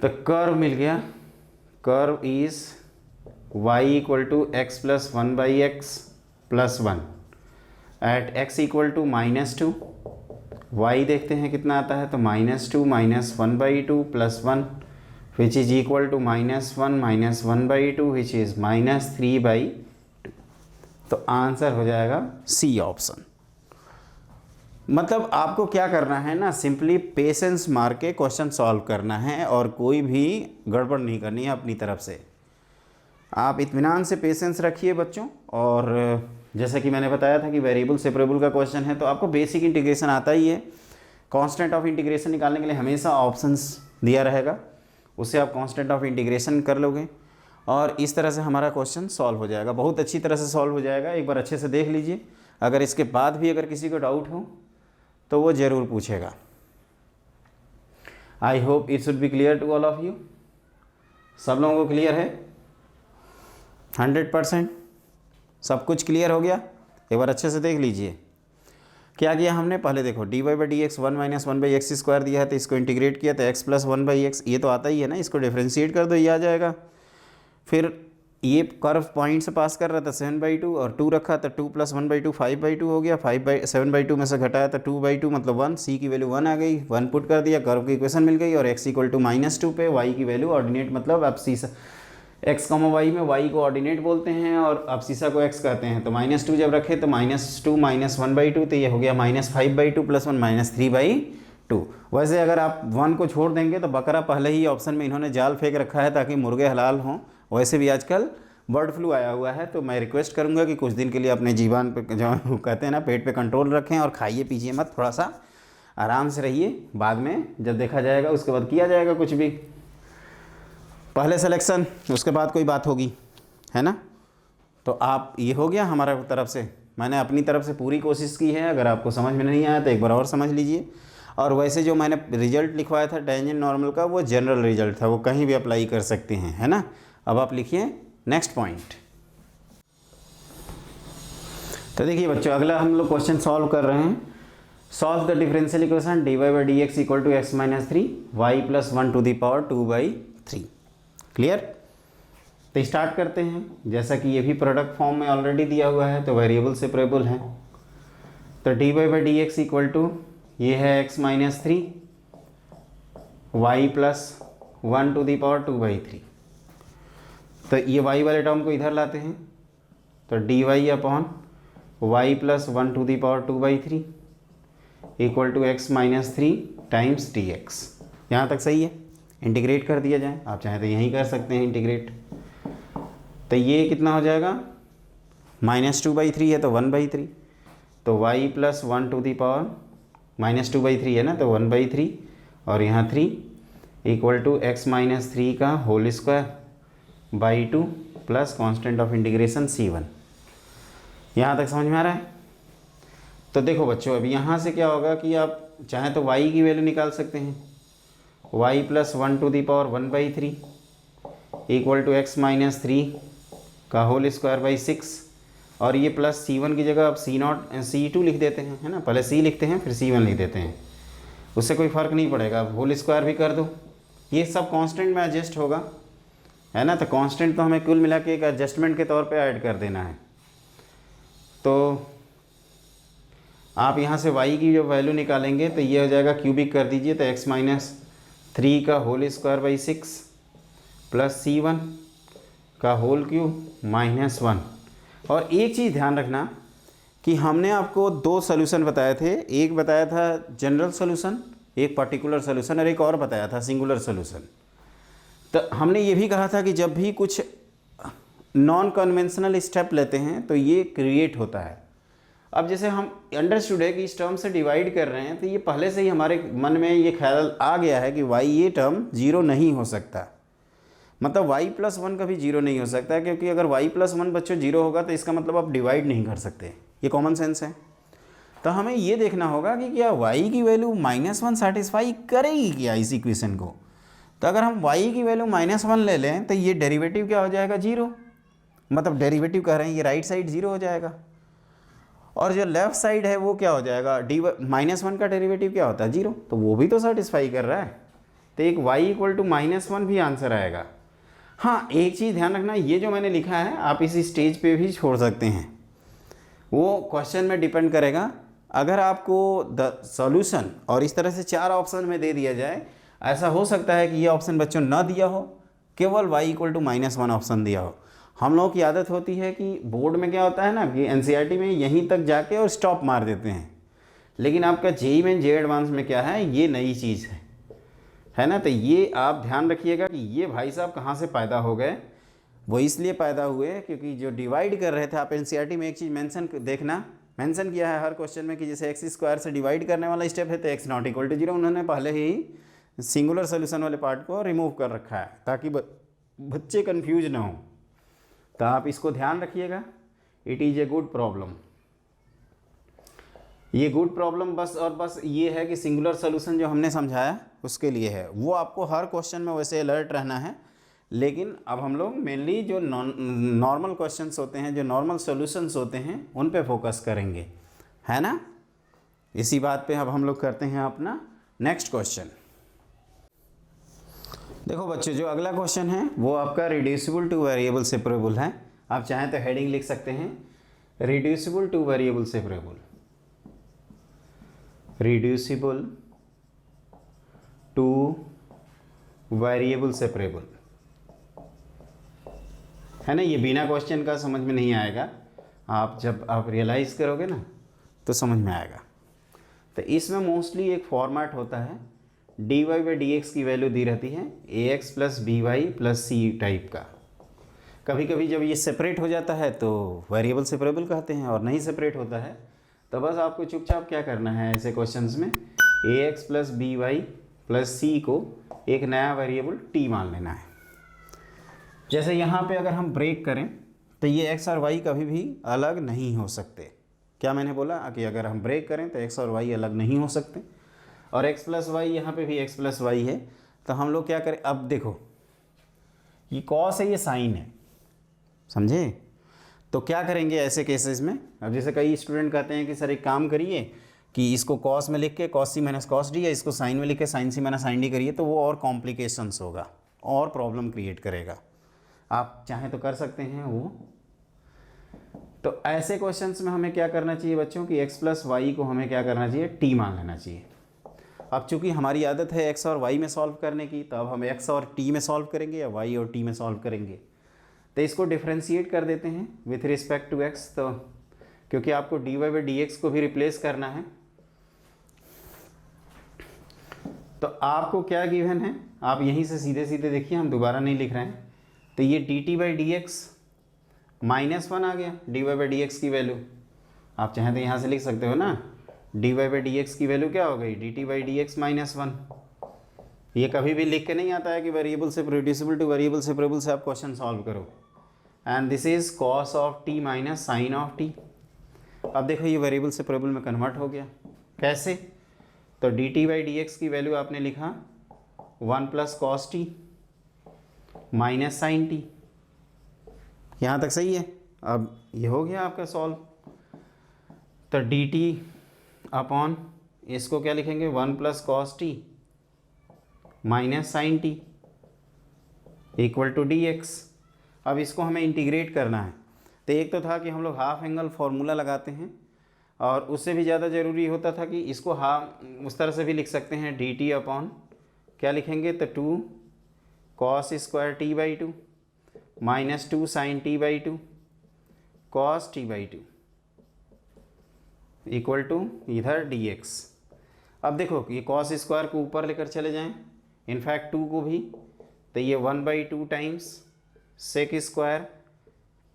तो कर्व मिल गया, curve is y = x + 1/x + 1 at x = -2। y देखते हैं कितना आता है, तो -2 - 1/2 + 1 which is equal to -1 which is -3/2। तो आंसर हो जाएगा सी ऑप्शन। मतलब आपको क्या करना है ना, सिंपली पेशेंस मार के क्वेश्चन सॉल्व करना है और कोई भी गड़बड़ नहीं करनी है अपनी तरफ से। आप इत्मीनान से पेशेंस रखिए बच्चों। और जैसा कि मैंने बताया था कि वेरिएबल सेपरेबल का क्वेश्चन है तो आपको बेसिक इंटीग्रेशन आता ही है। कांस्टेंट ऑफ इंटीग्रेशन निकालने के लिए हमेशा ऑप्शंस दिया रहेगा, उससे आप कांस्टेंट ऑफ इंटीग्रेशन कर लोगे और इस तरह से हमारा क्वेश्चन सॉल्व हो जाएगा, बहुत अच्छी तरह से सॉल्व हो जाएगा। एक बार अच्छे से देख लीजिए। अगर इसके बाद भी अगर किसी को डाउट हो तो वो ज़रूर पूछेगा। I hope it should be clear to all of you. सब लोगों को क्लियर है? 100% सब कुछ क्लियर हो गया? एक बार अच्छे से देख लीजिए। क्या किया हमने, पहले देखो dy/dx 1 - 1/x² दिया है तो इसको इंटीग्रेट किया तो x + 1/x, ये तो आता ही है ना, इसको डिफ्रेंशिएट कर दो, ये आ जाएगा। फिर ये कर्व पॉइंट से पास कर रहा था 7/2 और 2 रखा तो 2 + 1/2 5/2 हो गया। 7/2 में से घटाया तो 2/2 मतलब 1, c की वैल्यू 1 आ गई, 1 पुट कर दिया, कर्व की इक्वेशन मिल गई। और x = -2 पे y की वैल्यू ऑर्डिनेट, मतलब अब सी x, y में y को ऑर्डिनेट बोलते हैं और अब सीसा को x कहते हैं। तो -2 जब रखे तो -2 - 1/2 तो ये हो गया -5/2 + 1 -3/2। वैसे अगर आप 1 को छोड़ देंगे तो बकरा पहले ही ऑप्शन में इन्होंने जाल फेंक रखा है ताकि मुर्गे हलाल हों। वैसे भी आजकल बर्ड फ्लू आया हुआ है तो मैं रिक्वेस्ट करूंगा कि कुछ दिन के लिए अपने जीवन पे, जो कहते हैं ना, पेट पे कंट्रोल रखें और खाइए पीजिए मत, थोड़ा सा आराम से रहिए। बाद में जब देखा जाएगा उसके बाद किया जाएगा कुछ भी। पहले सिलेक्शन, उसके बाद कोई बात होगी, है ना। तो आप, ये हो गया हमारा तरफ से, मैंने अपनी तरफ से पूरी कोशिश की है। अगर आपको समझ में नहीं आया तो एक बार और समझ लीजिए। और वैसे जो मैंने रिजल्ट लिखवाया था टेंजेंट नॉर्मल का, वो जनरल रिजल्ट था, वो कहीं भी अप्लाई कर सकते हैं, है ना। अब आप लिखिए नेक्स्ट पॉइंट। तो देखिए बच्चों, अगला हम लोग क्वेश्चन सॉल्व कर रहे हैं। Solve the differential equation dy/dx = x - 3 y + 1 ⁴ 2/3। Clear? तो स्टार्ट करते हैं। जैसा कि ये भी प्रोडक्ट फॉर्म में ऑलरेडी दिया हुआ है तो वेरिएबल सेपरेबल है। तो dy/dx = ये है x - 3 y + 1 ⁴ 2/3। तो ये y वाले टर्म को इधर लाते हैं तो dy/y + 1 ⁴ 2/3 = x - 3 × dx। यहाँ तक सही है। इंटीग्रेट कर दिया जाए, आप चाहें तो यहीं कर सकते हैं इंटीग्रेट। तो ये कितना हो जाएगा, -2/3 है तो 1/3, तो y + 1 -2/3 है ना, तो 1/3 और यहाँ 3 = x - 3 का whole square by 2 plus constant of integration c1। यहाँ तक समझ में आ रहा है? तो देखो बच्चों, अब यहाँ से क्या होगा कि आप चाहें तो y की वैल्यू निकाल सकते हैं। y + 1 ⁴ 1/3 = x - 3 का होल स्क्वायर बाई 6 और ये प्लस c1 की जगह अब c2 लिख देते हैं, है ना। पहले c लिखते हैं फिर c1 लिख देते हैं, उससे कोई फ़र्क नहीं पड़ेगा। अब होल स्क्वायर भी कर दो, ये सब कांस्टेंट में एडजस्ट होगा, है ना। तो कांस्टेंट तो हमें कुल मिला के एक एडजस्टमेंट के तौर पे ऐड कर देना है। तो आप यहाँ से y की जो वैल्यू निकालेंगे तो ये हो जाएगा, क्यूबिक कर दीजिए तो x - 3 का whole square by 6 plus c1 का होल क्यूब -1। और एक चीज़ ध्यान रखना कि हमने आपको 2 सोल्यूशन बताए थे, एक बताया था जनरल सोल्यूशन, एक पर्टिकुलर सोल्यूशन, और एक और बताया था सिंगुलर सोल्यूशन। तो हमने ये भी कहा था कि जब भी कुछ नॉन कन्वेंशनल स्टेप लेते हैं तो ये क्रिएट होता है। अब जैसे हम अंडरस्टूड है कि इस टर्म से डिवाइड कर रहे हैं तो ये पहले से ही हमारे मन में ये ख्याल आ गया है कि y ये टर्म 0 नहीं हो सकता, मतलब y + 1 कभी 0 नहीं हो सकता है, क्योंकि अगर y + 1 बच्चों 0 होगा तो इसका मतलब आप डिवाइड नहीं कर सकते, ये कॉमन सेंस है। तो हमें ये देखना होगा कि क्या y की वैल्यू -1 सेटिस्फाई करेगी क्या इस इक्वेशन को। तो अगर हम y की वैल्यू -1 ले लें तो ये डेरिवेटिव क्या हो जाएगा, 0, मतलब डेरिवेटिव कह रहे हैं ये राइट साइड 0 हो जाएगा और जो लेफ़्ट साइड है वो क्या हो जाएगा, -1 का डेरिवेटिव क्या होता है, 0, तो वो भी तो सेटिस्फाई कर रहा है। तो एक y = -1 भी आंसर आएगा। हाँ, एक चीज़ ध्यान रखना, ये जो मैंने लिखा है आप इस स्टेज पे भी छोड़ सकते हैं, वो क्वेश्चन में डिपेंड करेगा। अगर आपको द सॉल्यूशन और इस तरह से 4 ऑप्शन में दे दिया जाए, ऐसा हो सकता है कि ये ऑप्शन बच्चों न दिया हो, केवल y इक्वल टू -1 ऑप्शन दिया हो। हम लोगों की आदत होती है कि बोर्ड में क्या होता है ना कि एनसीईआरटी में यहीं तक जाके और स्टॉप मार देते हैं, लेकिन आपका जेईई में जे एडवांस में क्या है, ये नई चीज़ है ना। तो ये आप ध्यान रखिएगा कि ये भाई साहब कहाँ से पैदा हो गए। वो इसलिए पैदा हुए क्योंकि जो डिवाइड कर रहे थे, आप एनसीईआरटी में एक चीज़ मेंशन किया है हर क्वेश्चन में कि जैसे एक्स स्क्वायर से डिवाइड करने वाला स्टेप है तो एक्स नॉट इक्वल टू 0, उन्होंने पहले ही सिंगुलर सोल्यूशन वाले पार्ट को रिमूव कर रखा है ताकि बच्चे कंफ्यूज ना हो। तो आप इसको ध्यान रखिएगा, it is a good problem. ये गुड प्रॉब्लम बस और बस ये है कि सिंगुलर सोल्यूशन जो हमने समझाया उसके लिए है, वो आपको हर क्वेश्चन में वैसे अलर्ट रहना है। लेकिन अब हम लोग मेनली जो नॉर्मल क्वेश्चंस होते हैं, जो नॉर्मल सॉल्यूशंस होते हैं, उन पे फोकस करेंगे, है ना। इसी बात पे अब हम लोग करते हैं अपना नेक्स्ट क्वेश्चन। देखो बच्चों, जो अगला क्वेश्चन है वो आपका रिड्यूसिबल टू वेरिएबल सेपरेबल है। आप चाहें तो हेडिंग लिख सकते हैं, reducible two variable separable, reducible two variable separable, है ना। ये बिना क्वेश्चन का समझ में नहीं आएगा, आप जब आप रियलाइज़ करोगे ना तो समझ में आएगा। तो इसमें मोस्टली एक फॉर्मेट होता है, dy बाई डी एक्स की वैल्यू दी रहती है ax plus b y plus c type का। कभी कभी जब ये सेपरेट हो जाता है तो वेरिएबल सेपरेबल कहते हैं, और नहीं सेपरेट होता है तो बस आपको चुपचाप क्या करना है, ऐसे क्वेश्चंस में ax plus b y plus c को एक नया वेरिएबल t मान लेना है। जैसे यहाँ पे अगर हम ब्रेक करें तो ये x और y कभी भी अलग नहीं हो सकते। क्या मैंने बोला कि अगर हम ब्रेक करें तो x और y अलग नहीं हो सकते, और x प्लस वाई यहाँ पर भी x प्लस वाई है। तो हम लोग क्या करें, अब देखो ये कॉस है, ये साइन है, समझे। तो क्या करेंगे ऐसे केसेस में, अब जैसे कई स्टूडेंट कहते हैं कि सर एक काम करिए कि इसको कॉस में लिख के कॉस सी माइनस कॉस डी, या इसको साइन में लिख के साइन सी माइनस साइन डी करिए, तो वो और कॉम्प्लिकेशंस होगा और प्रॉब्लम क्रिएट करेगा। आप चाहें तो कर सकते हैं वो। तो ऐसे क्वेश्चंस में हमें क्या करना चाहिए बच्चों कि x प्लस वाई को हमें क्या करना चाहिए, t मान लेना चाहिए। अब चूंकि हमारी आदत है x और y में सॉल्व करने की, तो अब हम x और t में सॉल्व करेंगे या y और t में सॉल्व करेंगे। तो इसको डिफ्रेंशिएट कर देते हैं विथ रिस्पेक्ट टू x, तो क्योंकि आपको dy बाई डी एक्स को भी रिप्लेस करना है। तो आपको क्या गिवन है, आप यहीं से सीधे सीधे देखिए, हम दोबारा नहीं लिख रहे हैं। तो ये dt बाई डी एक्स -1 आ गया, dy बाई डी एक्स की वैल्यू। आप चाहें तो यहाँ से लिख सकते हो ना, dy बाई डी एक्स की वैल्यू क्या हो गई, dt बाई डी एक्स -1। ये कभी भी लिख के नहीं आता है कि वेरिएबल से रिड्यूसिबल टू वेरिएबल सेपरेबल से आप क्वेश्चन सॉल्व करो। And this is cos of t minus sine of t। अब देखो ये वेरिएबल सेपरेबल में कन्वर्ट हो गया, कैसे। तो dt बाई डी एक्स की वैल्यू आपने लिखा 1 plus cos t minus sine t. यहाँ तक सही है। अब ये हो गया आपका सॉल्व। तो dt अपॉन इसको क्या लिखेंगे, 1 plus cos t minus sine t equal to d x. अब इसको हमें इंटीग्रेट करना है। तो एक तो था कि हम लोग हाफ एंगल फार्मूला लगाते हैं, और उससे भी ज़्यादा ज़रूरी होता था कि इसको हाफ उस तरह से भी लिख सकते हैं, डी टी अपॉन क्या लिखेंगे, तो 2 cos square t by 2 minus 2 sine t by 2 cos t by 2 equal to इधर डी एक्स। अब देखो ये कॉस स्क्वायर को ऊपर लेकर चले जाएं, इनफैक्ट 2 को भी, तो ये 1/2 times sec square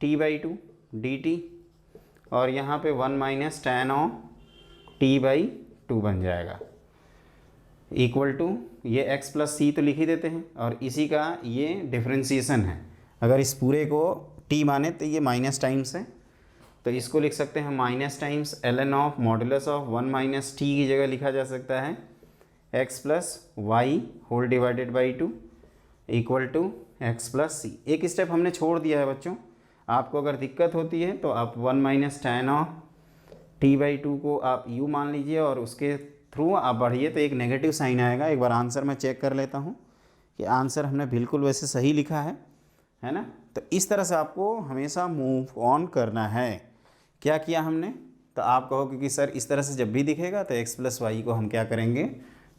t by 2 d t, और यहाँ पे 1 minus tan of t by 2 बन जाएगा, इक्वल टू ये x प्लस सी तो लिख ही देते हैं, और इसी का ये डिफ्रेंसीसन है। अगर इस पूरे को t माने तो ये माइनस टाइम्स है, तो इसको लिख सकते हैं minus times ln of modulus of 1 minus t की जगह लिखा जा सकता है x plus y whole divided by 2 equal to x plus c. एक स्टेप हमने छोड़ दिया है बच्चों, आपको अगर दिक्कत होती है तो आप 1 minus tan of t by 2 को आप u मान लीजिए, और उसके थ्रू आप बढ़िए तो एक नेगेटिव साइन आएगा। एक बार आंसर मैं चेक कर लेता हूँ कि आंसर हमने बिल्कुल वैसे सही लिखा है ना। तो इस तरह से आपको हमेशा मूव ऑन करना है। क्या किया हमने, तो आप कहोगे कि सर इस तरह से जब भी दिखेगा तो x प्लस वाई को हम क्या करेंगे,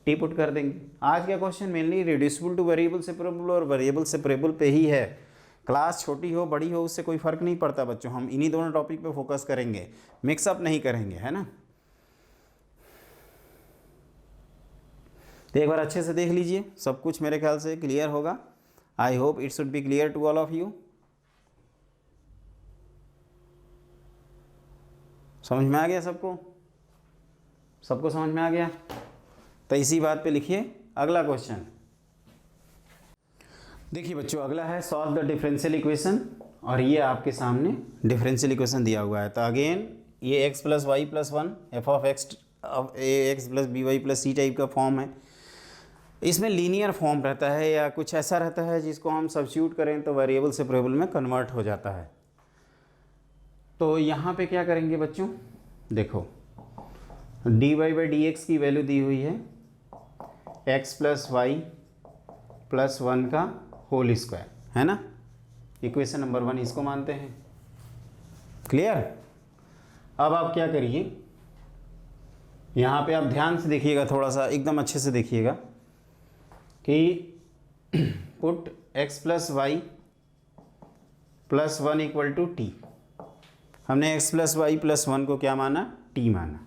टी पुट कर देंगे। आज का question mainly reducible two variable separable और वेरिएबल सेपरेबल पे ही है। क्लास छोटी हो बड़ी हो उससे कोई फ़र्क नहीं पड़ता बच्चों, हम इन्हीं दोनों टॉपिक पे फोकस करेंगे, मिक्सअप नहीं करेंगे, है ना। तो एक बार अच्छे से देख लीजिए, सब कुछ मेरे ख्याल से क्लियर होगा। I hope it should be clear to all of you. समझ में आ गया सबको? सबको समझ में आ गया? तो इसी बात पे लिखिए अगला क्वेश्चन। देखिए बच्चों, अगला है सॉल्व द डिफरेंशियल इक्वेशन, और ये आपके सामने डिफरेंशियल इक्वेशन दिया हुआ है। तो अगेन ये x plus y plus one f of x plus b y plus c type का फॉर्म है। इसमें लीनियर फॉर्म रहता है या कुछ ऐसा रहता है जिसको हम सब्स्टिट्यूट करें तो वेरिएबल सेपरेबल में कन्वर्ट हो जाता है। तो यहाँ पे क्या करेंगे बच्चों, देखो dy बाई dx की वैल्यू दी हुई है x plus y plus one का होल स्क्वायर, है ना। इक्वेशन नंबर 1 इसको मानते हैं। क्लियर? अब आप क्या करिए, यहाँ पे आप ध्यान से देखिएगा, थोड़ा सा एकदम अच्छे से देखिएगा कि put x plus y plus one equal to t. हमने x plus y plus one को क्या माना? t माना।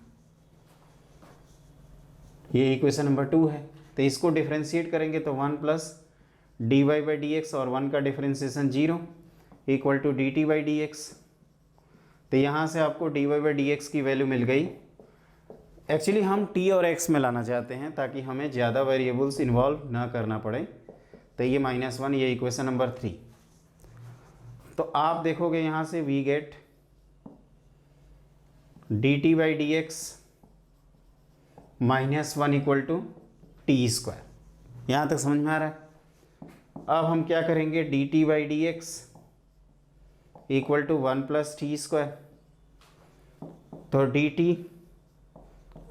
ये इक्वेशन नंबर 2 है। तो इसको डिफ्रेंशिएट करेंगे तो 1 plus d y by d x, और 1 का differentiation 0 equal to d t by d x. तो यहाँ से आपको d y by d x की वैल्यू मिल गई। एक्चुअली हम t और x में लाना चाहते हैं ताकि हमें ज़्यादा वेरिएबल्स इन्वॉल्व ना करना पड़े। तो ये -1, ये इक्वेशन नंबर 3। तो आप देखोगे यहाँ से we get d t by d x -1 equal to t square. यहाँ तक समझ में आ रहा है? अब हम क्या करेंगे, d t by d x equal to 1 plus t square. तो d t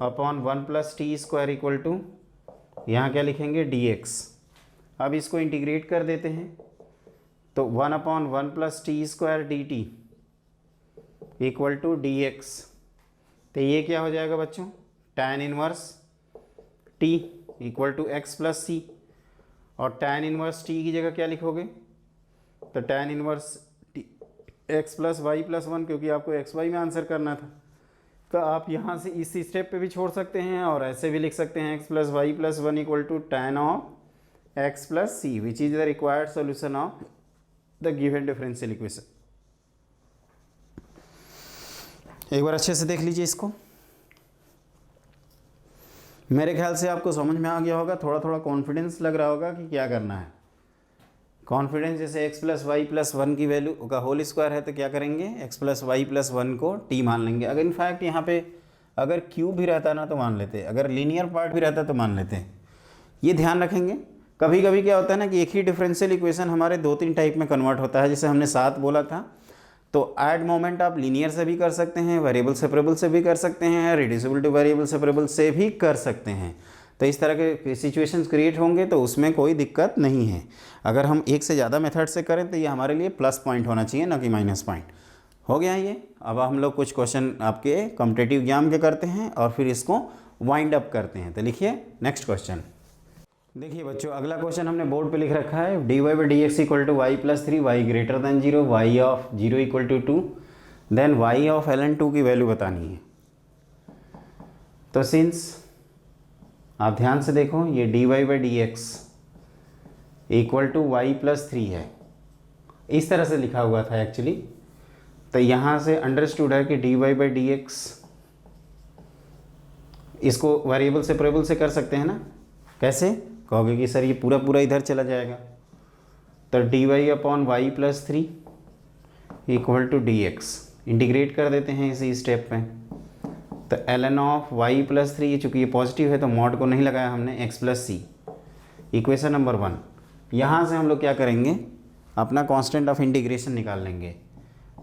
upon 1 plus t square equal to, यहाँ क्या लिखेंगे, डी एक्स। अब इसको इंटीग्रेट कर देते हैं तो 1 upon 1 plus t square d t equal to d x. तो ये क्या हो जाएगा बच्चों, tan inverse t equal to x plus c. और tan इनवर्स t की जगह क्या लिखोगे, तो tan inverse x plus y plus one, क्योंकि आपको एक्स वाई में आंसर करना था। तो आप यहाँ से इस स्टेप पे भी छोड़ सकते हैं और ऐसे भी लिख सकते हैं x plus y plus one equal to tan of x plus c which is the required solution of the given differential equation. एक बार अच्छे से देख लीजिए इसको। मेरे ख्याल से आपको समझ में आ गया होगा, थोड़ा थोड़ा कॉन्फिडेंस लग रहा होगा कि क्या करना है। कॉन्फिडेंस जैसे x plus y plus one की वैल्यू का होल स्क्वायर है तो क्या करेंगे, x plus y plus one को t मान लेंगे। अगर इनफैक्ट यहाँ पे अगर क्यूब भी रहता ना तो मान लेते, अगर लीनियर पार्ट भी रहता तो मान लेते हैं। ये ध्यान रखेंगे। कभी कभी क्या होता है ना कि एक ही डिफरेंशियल इक्वेशन हमारे 2-3 टाइप में कन्वर्ट होता है। जैसे हमने 7 बोला था, तो एट मोमेंट आप लीनियर से भी कर सकते हैं, वेरिएबल सेपरेबल से भी कर सकते हैं, रिड्यूसिबल टू वेरिएबल सेपरेबल से भी कर सकते हैं। तो इस तरह के सिचुएशंस क्रिएट होंगे तो उसमें कोई दिक्कत नहीं है। अगर हम एक से ज़्यादा मेथड से करें तो ये हमारे लिए प्लस पॉइंट होना चाहिए, ना कि माइनस पॉइंट। हो गया ये। अब हम लोग कुछ क्वेश्चन आपके कॉम्पिटिटिव एग्जाम के करते हैं और फिर इसको वाइंड अप करते हैं। तो लिखिए नेक्स्ट क्वेश्चन। देखिए बच्चों, अगला क्वेश्चन हमने बोर्ड पे लिख रखा है, d y by d x equal to y plus 3 y greater than 0 y of 0 equal to 2 then y of ln2 की वैल्यू बतानी है। तो सिंस आप ध्यान से देखो, ये d y by d x equal to y plus 3 है, इस तरह से लिखा हुआ था एक्चुअली। तो यहाँ से अंडरस्टूड है कि d y by d x इसको वेरिएबल सेपरेबल से कर सकते हैं ना। कैसे कहोगे कि सर ये पूरा पूरा इधर चला जाएगा, तो d y upon y plus 3 equal to d x integrate कर देते हैं इसी स्टेप में। तो ln ऑफ वाई प्लस 3, चूँकि ये पॉजिटिव है तो मॉड को नहीं लगाया हमने, एक्स प्लस सी इक्वेशन नंबर 1। यहाँ से हम लोग क्या करेंगे, अपना कांस्टेंट ऑफ इंटीग्रेशन निकाल लेंगे।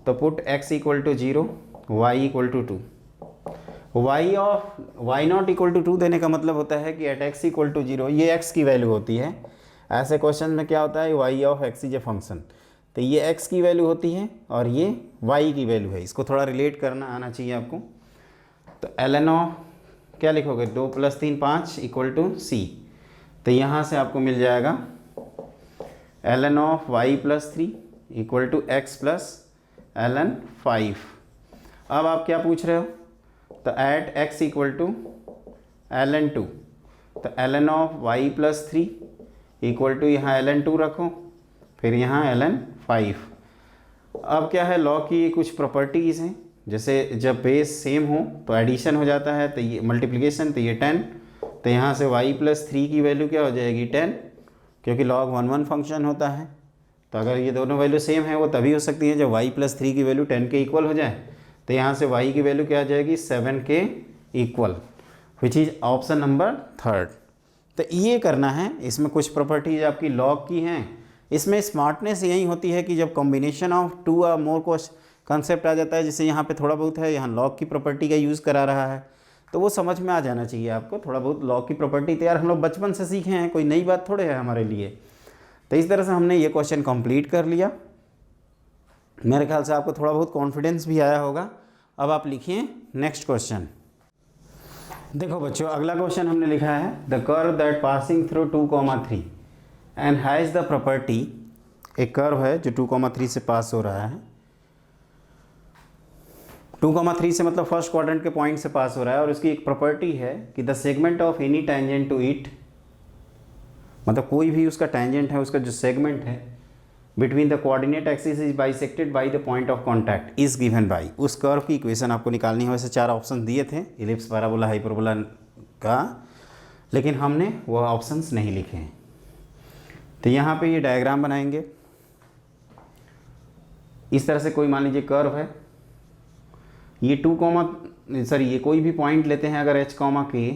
तो put x equal to 0 y equal to 2। Y of y not equal to 2 देने का मतलब होता है कि एट x इक्वल टू 0 ये x की वैल्यू होती है। ऐसे क्वेश्चन में क्या होता है, y of x is a function, तो ये x की वैल्यू होती है और ये y की वैल्यू है। इसको थोड़ा रिलेट करना आना चाहिए आपको। तो ln ऑफ क्या लिखोगे, 2 + 3 5 = C। तो यहाँ से आपको मिल जाएगा ln of y + 3 = x + ln 5। अब आप क्या पूछ रहे हो, तो एट x = ln 2, तो ln ऑफ y + 3 = यहाँ ln 2 रखो, फिर यहाँ ln 5। अब क्या है, लॉग की कुछ प्रॉपर्टीज़ हैं, जैसे जब बेस सेम हो तो एडिशन हो जाता है, तो ये मल्टीप्लिकेशन, तो ये 10, तो यहाँ से y + 3 की वैल्यू क्या हो जाएगी 10, क्योंकि log 1 फंक्शन होता है। तो अगर ये दोनों वैल्यू सेम है वो तभी हो सकती है जब y + 3 की वैल्यू 10 के इक्वल हो जाए। तो यहाँ से y की वैल्यू क्या आ जाएगी 7 के equal, which is option number 3। तो ये करना है, इसमें कुछ प्रॉपर्टीज आपकी लॉग की हैं। इसमें स्मार्टनेस यही होती है कि जब कॉम्बिनेशन ऑफ 2 और मोर कंसेप्ट आ जाता है, जैसे यहाँ पे थोड़ा बहुत है, यहाँ लॉग की प्रॉपर्टी का यूज़ करा रहा है, तो वो समझ में आ जाना चाहिए आपको। थोड़ा बहुत लॉग की प्रॉपर्टी तो यार हम लोग बचपन से सीखे हैं, कोई नई बात थोड़े है हमारे लिए। तो इस तरह से हमने ये क्वेश्चन कंप्लीट कर लिया। मेरे ख्याल से आपको थोड़ा बहुत कॉन्फिडेंस भी आया होगा। अब आप लिखिए नेक्स्ट क्वेश्चन। देखो बच्चों, अगला क्वेश्चन हमने लिखा है the curve that passing through 2, 3 and has the property. एक कर्व है जो 2, 3 से पास हो रहा है। 2, 3 से मतलब फर्स्ट क्वाड्रेंट के पॉइंट से पास हो रहा है, और उसकी एक प्रॉपर्टी है कि the segment of any tangent to it, मतलब कोई भी उसका टेंजेंट है, उसका जो सेगमेंट है between the coordinate axis is bisected by the point of contact is given bye. उस कर्व की इक्वेशन आपको निकालनी है। वैसे 4 ऑप्शन दिए थे, इलिप्स, पैराबोला, हाइपरबोला का, लेकिन हमने वो ऑप्शंस नहीं लिखे हैं। तो यहाँ पे ये डायग्राम बनाएंगे इस तरह से। कोई मान लीजिए कर्व है, ये ये कोई भी पॉइंट लेते हैं अगर h, k,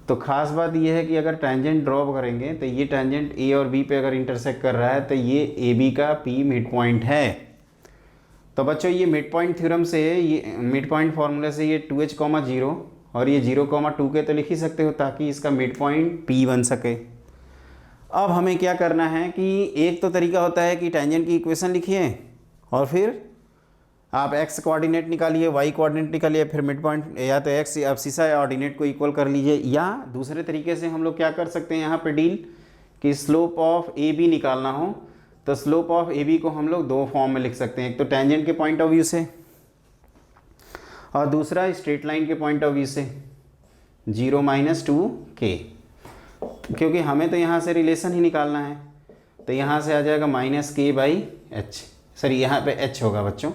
तो ख़ास बात ये है कि अगर टेंजेंट ड्रॉ करेंगे तो ये टेंजेंट a और b पे अगर इंटरसेक्ट कर रहा है तो ये AB का P मिड पॉइंट है। तो बच्चों ये मिड पॉइंट थ्योरम से, ये मिड पॉइंट फार्मूले से ये 2h, 0 और ये 0, 2 के तो लिख ही सकते हो, ताकि इसका मिड पॉइंट P बन सके। अब हमें क्या करना है कि एक तो तरीका होता है कि टेंजेंट की इक्वेशन लिखिए और फिर आप x कोऑर्डिनेट निकालिए, y कोऑर्डिनेट निकालिए, फिर मिड पॉइंट या तो x या सीसा या ऑर्डिनेट को इक्वल कर लीजिए। या दूसरे तरीके से हम लोग क्या कर सकते हैं यहाँ पे डील, कि स्लोप ऑफ AB निकालना हो तो स्लोप ऑफ AB को हम लोग 2 फॉर्म में लिख सकते हैं। एक तो टेंजेंट के पॉइंट ऑफ व्यू से, और दूसरा स्ट्रेट लाइन के पॉइंट ऑफ व्यू से, 0 - 2k, क्योंकि हमें तो यहाँ से रिलेशन ही निकालना है। तो यहाँ से आ जाएगा -k/h, सॉरी यहाँ पे h होगा बच्चों।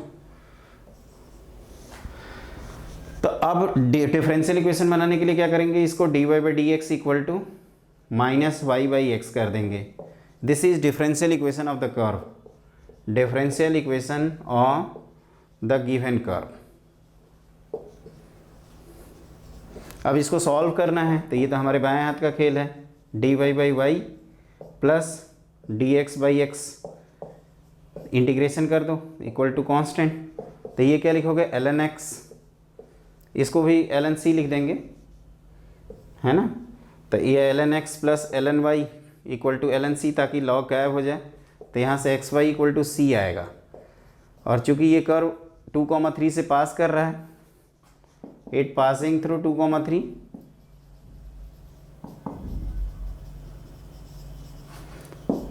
तो अब डिफरेंशियल इक्वेशन बनाने के लिए क्या करेंगे, इसको dy/dx = -y/x कर देंगे। This is differential equation of the curve, differential equation of the given curve. अब इसको सॉल्व करना है, तो ये तो हमारे बाएं हाथ का खेल है। dy/y प्लस dx/x इंटीग्रेशन कर दो = कांस्टेंट। तो ये क्या लिखोगे ln x, इसको भी ln c लिख देंगे, है ना। तो ये ln x plus ln y = ln c, ताकि लॉग गायब हो जाए। तो यहाँ से xy = c आएगा। और चूंकि ये कर्व 2, 3 से पास कर रहा है, इट पासिंग थ्रू 2, 3,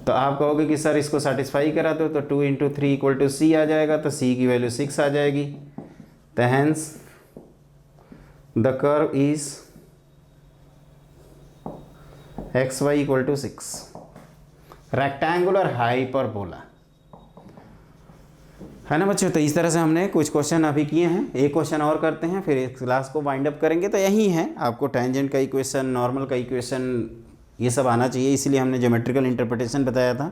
तो आप कहोगे कि सर इसको सेटिस्फाई करा दो, तो 2 × 3 = c आ जाएगा। तो c की वैल्यू 6 आ जाएगी। तो hence the curve is xy = 6, rectangular hyperbola, है ना बच्चों। तो इस तरह से हमने कुछ क्वेश्चन अभी किए हैं। एक क्वेश्चन और करते हैं, फिर इस क्लास को वाइंड अप करेंगे। तो यही है, आपको टेंजेंट का इक्वेशन, नॉर्मल का इक्वेशन, ये सब आना चाहिए, इसीलिए हमने ज्योमेट्रिकल इंटरप्रिटेशन बताया था।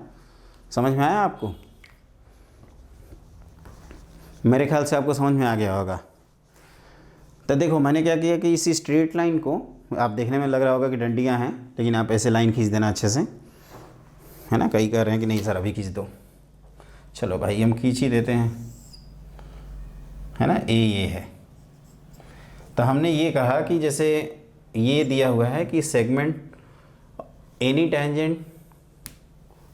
समझ में आया आपको? मेरे ख्याल से आपको समझ में आ गया होगा। तो देखो मैंने क्या किया कि इसी स्ट्रेट लाइन को, आप देखने में लग रहा होगा कि डंडियाँ हैं, लेकिन आप ऐसे लाइन खींच देना अच्छे से, है ना। कई कह रहे हैं कि नहीं सर अभी खींच दो, चलो भाई हम खींच ही देते हैं, है ना। ये है। तो हमने ये कहा कि जैसे ये दिया हुआ है कि सेगमेंट एनी टेंजेंट,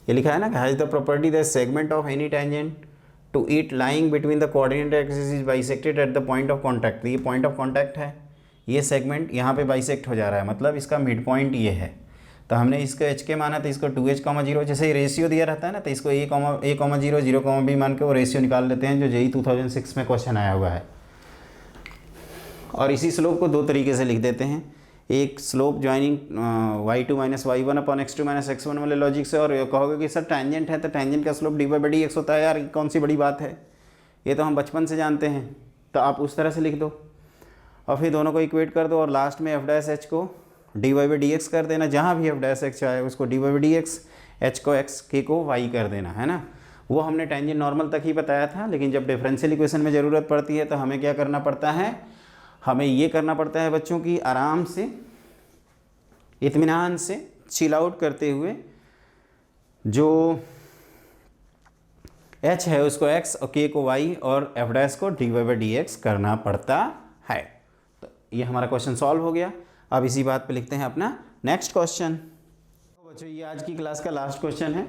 ये लिखा है ना कि has the property the segment of any tangent to it lying between the coordinate axis is bisected at the point of contact. ये पॉइंट ऑफ कांटेक्ट है, ये सेगमेंट यहाँ पे बाइसेक्ट हो जा रहा है, मतलब इसका मिड पॉइंट ये है। तो हमने इसको एच के माना, तो इसको 2h, जैसे रेशियो दिया रहता है ना, तो इसको a, 0, 0, b मान के वो रेशियो निकाल लेते हैं, जो जेई 2006 में क्वेश्चन आया हुआ है। और इसी स्लोप को दो तरीके से लिख देते हैं, एक slope joining y2 - y1 upon x2 - x1 वाले लॉजिक से, और कहोगे कि सर टैंजेंट है तो टैंजेंट का स्लोप dy/dx होता है। यार कौन सी बड़ी बात है, ये तो हम बचपन से जानते हैं। तो आप उस तरह से लिख दो और फिर दोनों को इक्वेट कर दो और लास्ट में f' को dy/dx कर देना। जहाँ भी f' आए उसको dy/dx, h को x, k को y कर देना, है ना। वो हमने टेंजेंट नॉर्मल तक ही बताया था, लेकिन जब डिफरेंशियल इक्वेशन में ज़रूरत पड़ती है तो हमें क्या करना पड़ता है, हमें ये करना पड़ता है बच्चों की आराम से, इत्मीनान से, चिल आउट करते हुए, जो h है उसको x और k को y और f' को dy/dx करना पड़ता है। तो ये हमारा क्वेश्चन सॉल्व हो गया। अब इसी बात पे लिखते हैं अपना नेक्स्ट क्वेश्चन। तो बच्चों ये आज की क्लास का लास्ट क्वेश्चन है।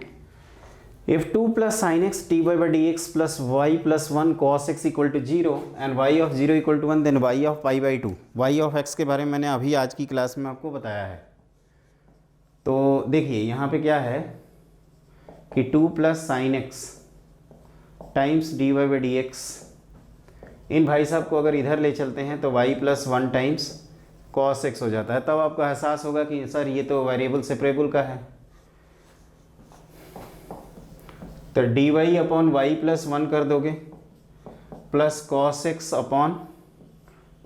If 2 + sin x dy/dx + y + 1 cos x = 0 and y of 0 = 1, then y of π/2। y of x के बारे में मैंने अभी आज की क्लास में आपको बताया है। तो देखिए यहाँ पे क्या है कि 2 + sin x टाइम्स dy/dx, इन भाई साहब को अगर इधर ले चलते हैं तो y + 1 टाइम्स cos x हो जाता है। तब आपको एहसास होगा कि सर ये तो वेरिएबल सेपरेबल का है। तो dy/y + 1 कर दोगे plus cos x upon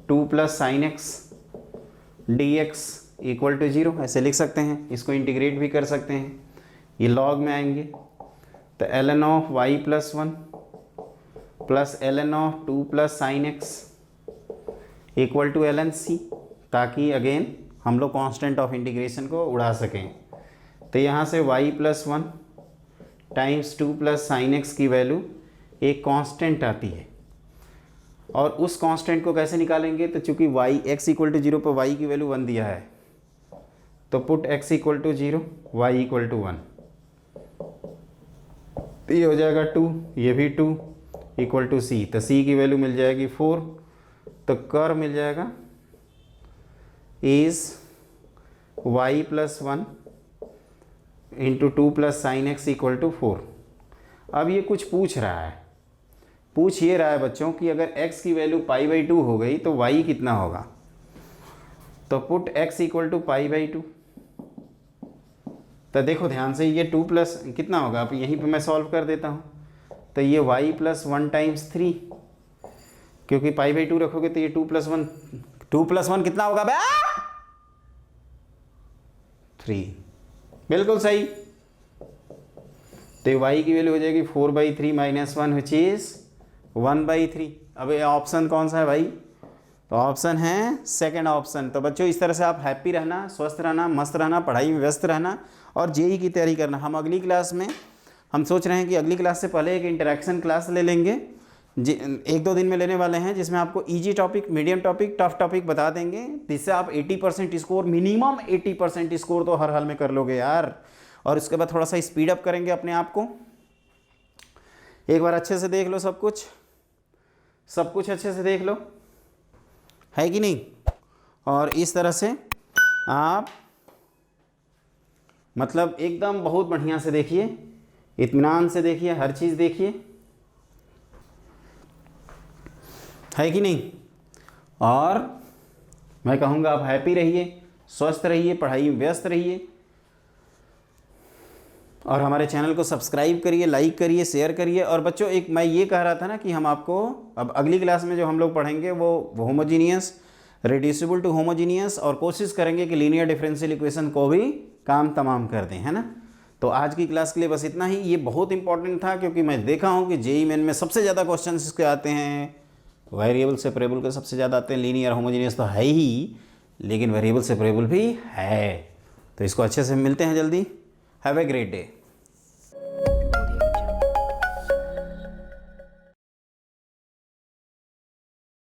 2 + sin x dx = 0, ऐसे लिख सकते हैं। इसको इंटीग्रेट भी कर सकते हैं, ये लॉग में आएंगे। तो ln of y + 1 plus ln of 2 + sin x = ln c, ताकि अगेन हम लोग कांस्टेंट ऑफ इंटीग्रेशन को उड़ा सकें। तो यहाँ से y + 1 टाइम्स 2 + sin x की वैल्यू एक कांस्टेंट आती है, और उस कांस्टेंट को कैसे निकालेंगे, तो चूंकि x = 0 पर y की वैल्यू 1 दिया है, तो पुट x = 0 y = 1, तो ये हो जाएगा 2, ये भी 2 = c। तो c की वैल्यू मिल जाएगी 4। तो कर मिल जाएगा इज y + 1 × 2 + sin x = 4। अब ये कुछ पूछ रहा है, पूछ ये रहा है बच्चों कि अगर x की वैल्यू π/2 हो गई तो y कितना होगा। तो पुट x = π/2। तो देखो ध्यान से, ये 2 प्लस कितना होगा, अब यहीं पे मैं सॉल्व कर देता हूँ। तो ये y + 1 टाइम्स 3, क्योंकि π/2 रखोगे तो ये 2 + 1, 2 + 1 कितना होगा बे, 3, बिल्कुल सही। तो y की वैल्यू हो जाएगी 4/3 - 1 विच इज 1/3। अब ये ऑप्शन कौन सा है भाई, तो ऑप्शन है सेकंड ऑप्शन। तो बच्चों इस तरह से आप हैप्पी रहना, स्वस्थ रहना, मस्त रहना, पढ़ाई में व्यस्त रहना और जेई की तैयारी करना। हम अगली क्लास में हम सोच रहे हैं कि अगली क्लास से पहले एक इंटरेक्शन क्लास ले लेंगे, 1-2 दिन में लेने वाले हैं, जिसमें आपको easy topic, medium topic, tough topic बता देंगे, जिससे आप 80% स्कोर, मिनिमम 80% स्कोर तो हर हाल में कर लोगे यार। और उसके बाद थोड़ा सा स्पीड अप करेंगे अपने आप को। एक बार अच्छे से देख लो, सब कुछ अच्छे से देख लो, है कि नहीं। और इस तरह से आप मतलब एकदम बहुत बढ़िया से देखिए, इत्मीनान से देखिए, हर चीज़ देखिए, है कि नहीं। और मैं कहूँगा आप हैप्पी रहिए, स्वस्थ रहिए, पढ़ाई में व्यस्त रहिए, और हमारे चैनल को सब्सक्राइब करिए, लाइक करिए, शेयर करिए। और बच्चों एक मैं ये कह रहा था ना कि हम आपको अब अगली क्लास में जो हम लोग पढ़ेंगे वो होमोजीनियस, रिड्यूसिबल टू होमोजीनियस, और कोशिश करेंगे कि लीनियर डिफरेंशियल इक्वेशन को भी काम तमाम कर दें, है ना। तो आज की क्लास के लिए बस इतना ही। ये बहुत इंपॉर्टेंट था क्योंकि मैं देखा हूँ कि जेईई मेन में सबसे ज़्यादा क्वेश्चन इसके आते हैं, वेरिएबल सेपरेबल के सबसे ज़्यादा आते हैं। लीनियर होमोजीनियस तो है ही, लेकिन वेरिएबल सेपरेबल भी है। तो इसको अच्छे से मिलते हैं जल्दी। Have a great day.